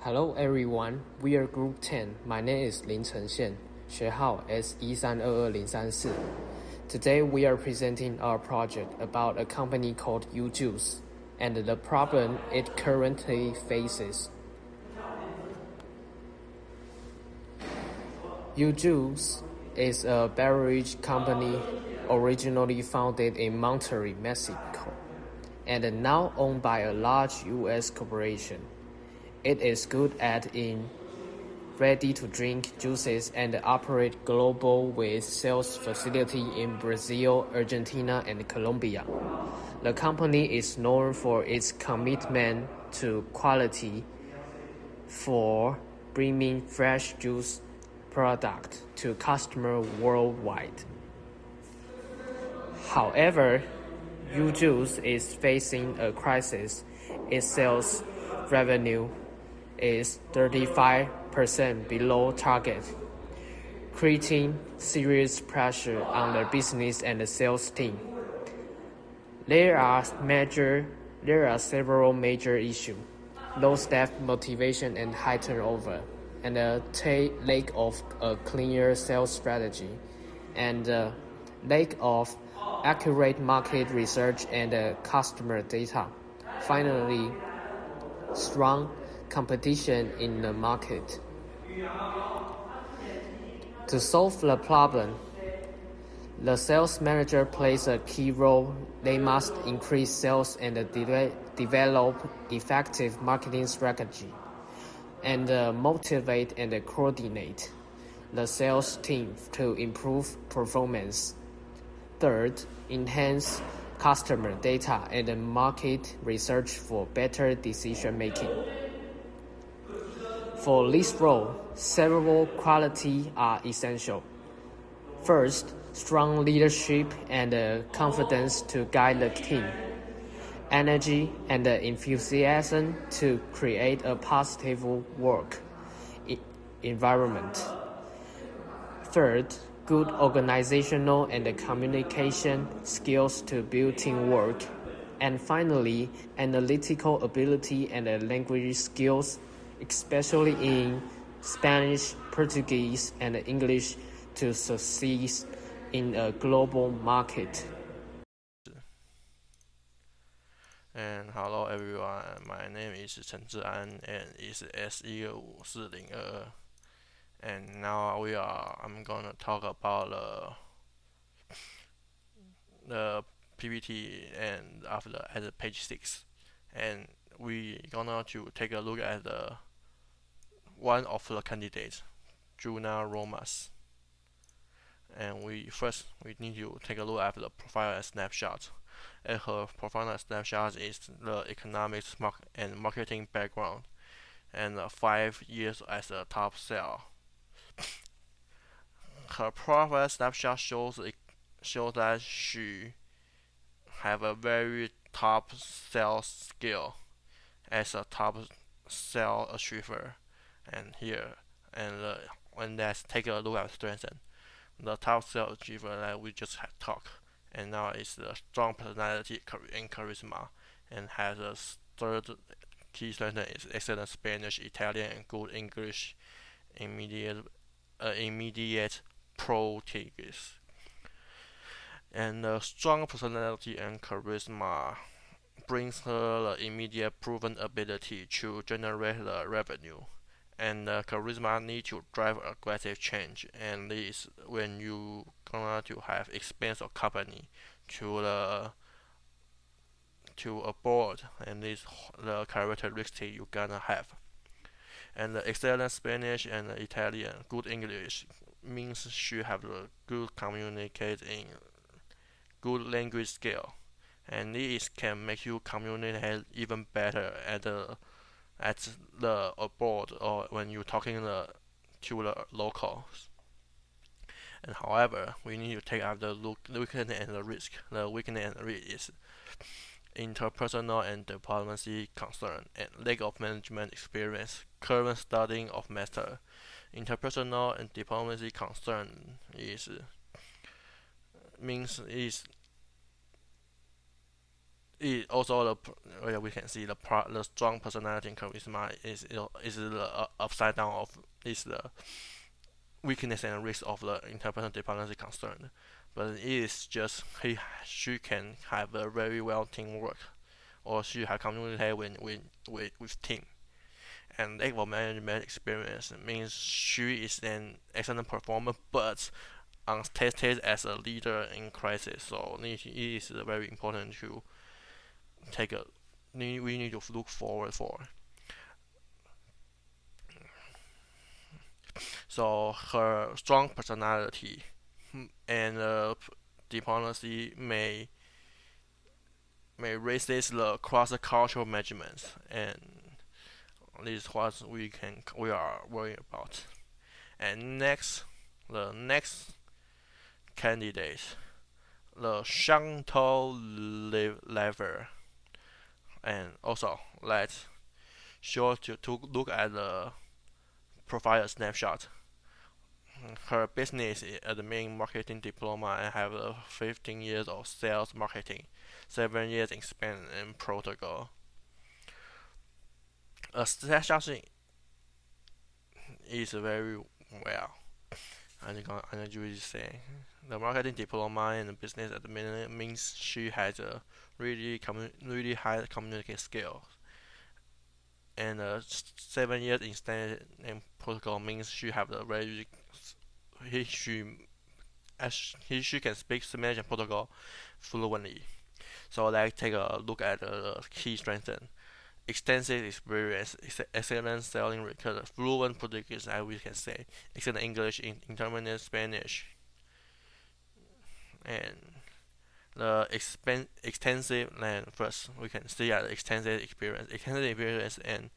Hello everyone, we are Group 10. My name is Lin Chengxian, 学号 S1322034. Today we are presenting our project about a company called UJuice and the problem it currently faces. UJuice is a beverage company originally founded in Monterrey, Mexico, and now owned by a large U.S. corporation. It is good at in ready-to-drink juices and operate global with sales facility in Brazil, Argentina, and Colombia. The company is known for its commitment to quality for bringing fresh juice product to customers worldwide. However, UJuice is facing a crisis. Its sales revenue is 35% below target, creating serious pressure on the business and the sales team. There are several major issues: low staff motivation and high turnover, and a lack of a clear sales strategy, and lack of accurate market research and customer data. Finally, strong competition in the market. To solve the problem, the sales manager plays a key role. They must increase sales and develop effective marketing strategy, and motivate and coordinate the sales team to improve performance. Third, enhance customer data and market research for better decision making. For this role, several qualities are essential. First, strong leadership and confidence to guide the team. Energy and enthusiasm to create a positive work environment. Third, good organizational and communication skills to build teamwork. And finally, analytical ability and language skills, especially in Spanish, Portuguese, and English, to succeed in a global market. And hello everyone, my name is Chen Zhian and it's S15402. And now I'm gonna talk about the PPT and after at page 6. And we gonna to take a look at the one of the candidates, Juna Romas. And we need to take a look at the profile and snapshot. And her profile and snapshot is the economics and marketing background, and 5 years as a top seller. Her profile snapshot shows that she have a very top sales skill as a top sales achiever. And here, and let's take a look at strengths. The top sales achiever that we just had talked, and now is the strong personality and charisma, and has a third key strength is excellent Spanish, Italian, and good English. Immediate protégés. And the strong personality and charisma brings her the immediate proven ability to generate the revenue. And charisma need to drive aggressive change, and this when you gonna to have expense of company to a board, and this the characteristic you gonna have. And the excellent Spanish and Italian, good English means she have a good communicating, good language skill, and this can make you communicate even better at the board or when you're talking to the locals. And however, we need to take out the weakness and the risk. The weakness and risk is interpersonal and diplomacy concern, and lack of management experience, current studying of master. Interpersonal and diplomacy concern it also we can see the strong personality and charisma is the upside down of is the weakness and risk of the interpersonal dependency concern. But it is just she can have a very well teamwork, or she have communicate with team. And lack of management experience means she is an excellent performer, but untested as a leader in crisis. So it is very important to take a we need to look forward for. So her strong personality and diplomacy may raises the cross-cultural measurements, and this is what we are worried about. And the next candidate, the Shantou lever, and also let's sure to look at the profile snapshot. Her business is admin marketing diploma and have 15 years of sales marketing, 7 years in Spain and Portugal. A snapshot is very well. I usually say the marketing diploma and business admin means she has a really high communication skills. And 7 years in Spain and Portugal means she have a very he she she can speak Spanish and Portugal fluently. So let's take a look at the key strengths. Extensive experience, excellent selling record, fluent Portuguese, as we can say, excellent English, intermediate Spanish, and the extensive. And first, we can see the extensive experience. Extensive experience, and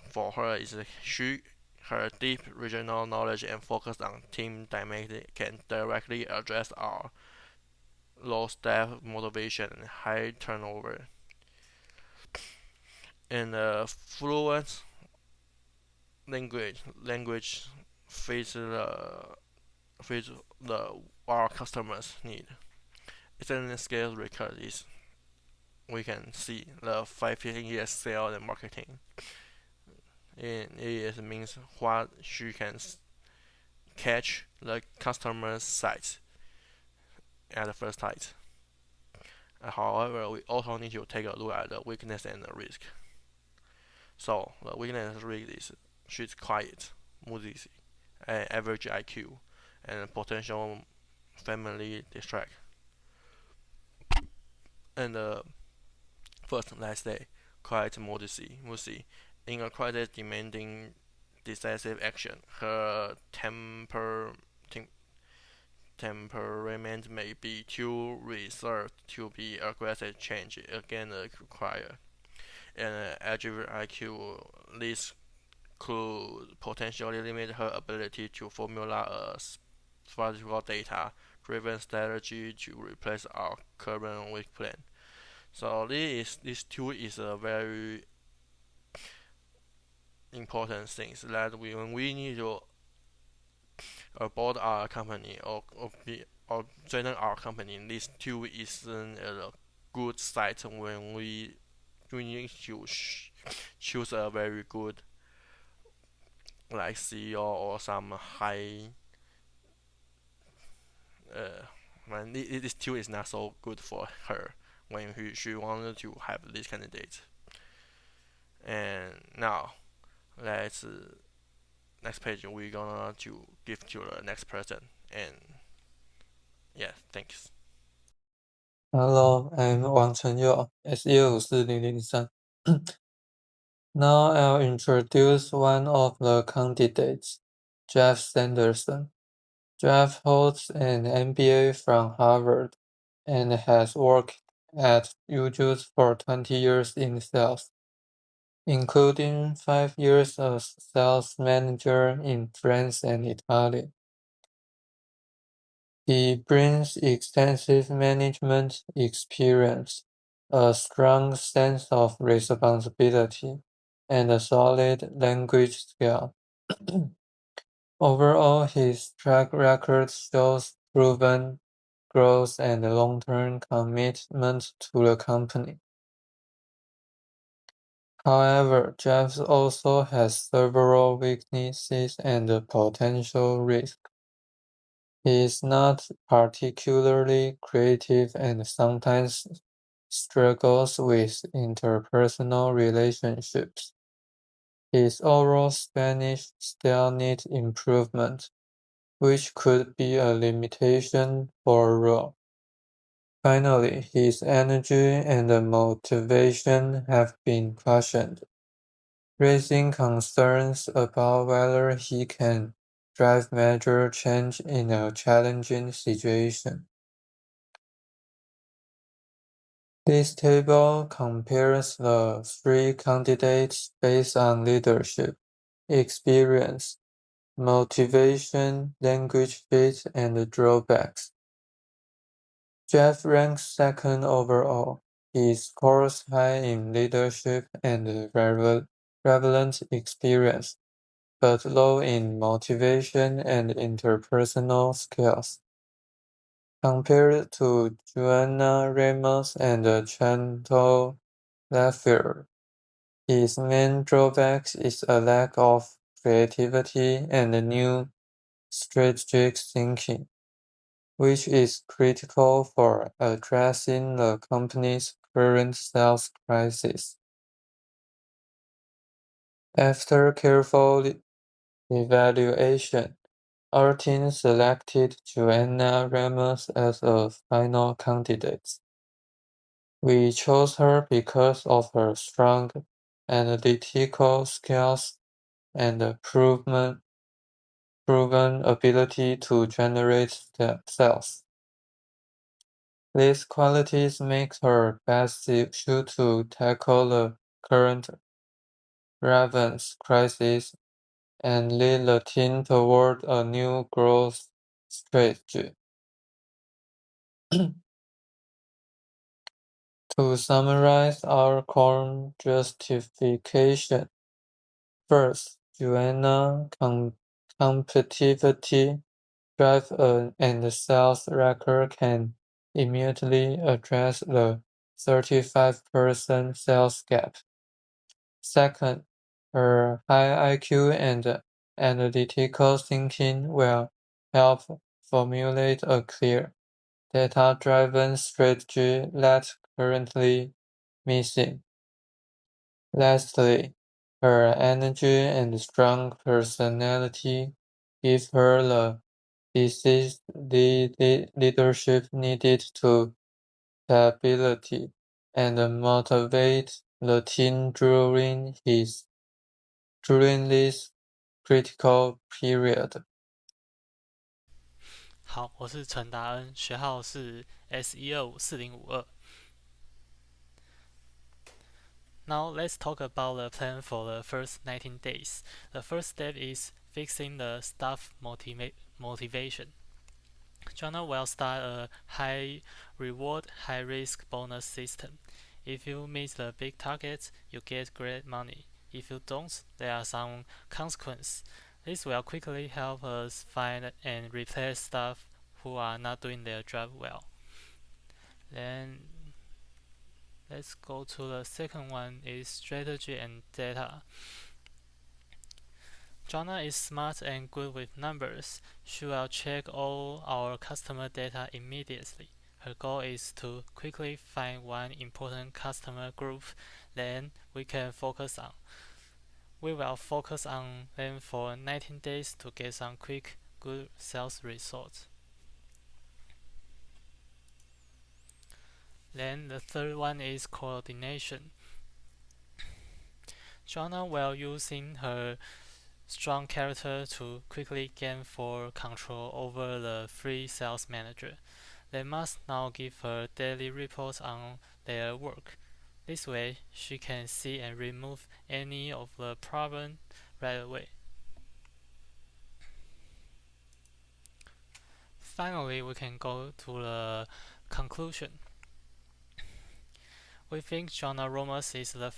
for her is her deep regional knowledge and focus on team dynamics can directly address our low staff motivation and high turnover. And fluent language fits fits the our customers need. Excellent skills record is we can see the 15 years sales and marketing. And it means what she can catch the customer's sight at the first sight. However, we also need to take a look at the weakness and the risk. So the weakness and risk is she's quiet, moody, average IQ, and potential family distract. And first, let's say quiet moody. In a crisis demanding decisive action, her temperament may be too reserved to be aggressive change again required. And average IQ, this could potentially limit her ability to formulate a statistical data driven strategy to replace our current weak plan. So this tool is a very important thing that when we need to board our company or strengthen our company, this tool isn't a good site when we need to choose a very good like CEO or some high when this tool is not so good for her when she wanted to have this candidate. And now let's next page we're gonna to give to the next person. And yeah, thanks. Hello, I'm Wang Chenyu, SE54003. Now I'll introduce one of the candidates, Jeff Sanderson. Jeff holds an MBA from Harvard and has worked at UJUICE for 20 years in sales, including 5 years as sales manager in France and Italy. He brings extensive management experience, a strong sense of responsibility, and a solid language skill. Overall, his track record shows proven growth and long-term commitment to the company. However, Jeff also has several weaknesses and potential risks. He is not particularly creative and sometimes struggles with interpersonal relationships. His oral Spanish still needs improvement, which could be a limitation for a role. Finally, his energy and motivation have been questioned, raising concerns about whether he can drive major change in a challenging situation. This table compares the three candidates based on leadership, experience, motivation, language fit, and drawbacks. Jeff ranks second overall. He scores high in leadership and relevant experience, but low in motivation and interpersonal skills. Compared to Joanna Ramos and Chantal Lafleur, his main drawback is a lack of creativity and new strategic thinking, which is critical for addressing the company's current sales crisis. After careful evaluation, our team selected Joanna Ramos as a final candidate. We chose her because of her strong analytical skills and proven ability to generate sales. These qualities make her best suited to tackle the current relevance crisis and lead the team toward a new growth strategy. To summarize our core justification, first, Joanna competitivity drive and sales record can immediately address the 35% sales gap. Second, her high IQ and analytical thinking will help formulate a clear, data-driven strategy that's currently missing. Lastly, her energy and strong personality give her the leadership needed to stability and motivate the team during this critical period. 好，我是陈达恩，学号是 S125452。Now let's talk about the plan for the first 19 days. The first step is fixing the staff motivation. Jonah will start a high reward, high risk bonus system. If you meet the big targets, you get great money. If you don't, there are some consequences. This will quickly help us find and replace staff who are not doing their job well. Then let's go to the second one is strategy and data. Jana is smart and good with numbers. She will check all our customer data immediately. Her goal is to quickly find one important customer group then we can focus on. We will focus on them for 19 days to get some quick, good sales results. Then the third one is coordination. Joanna will using her strong character to quickly gain full control over the three sales manager. They must now give her daily reports on their work. This way, she can see and remove any of the problem right away. Finally, we can go to the conclusion. We think Joanna Ramos is the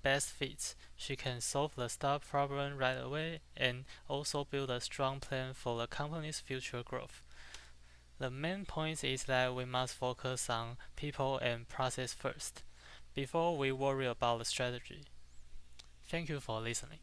best fit. She can solve the staff problem right away and also build a strong plan for the company's future growth. The main point is that we must focus on people and process first, before we worry about the strategy. Thank you for listening.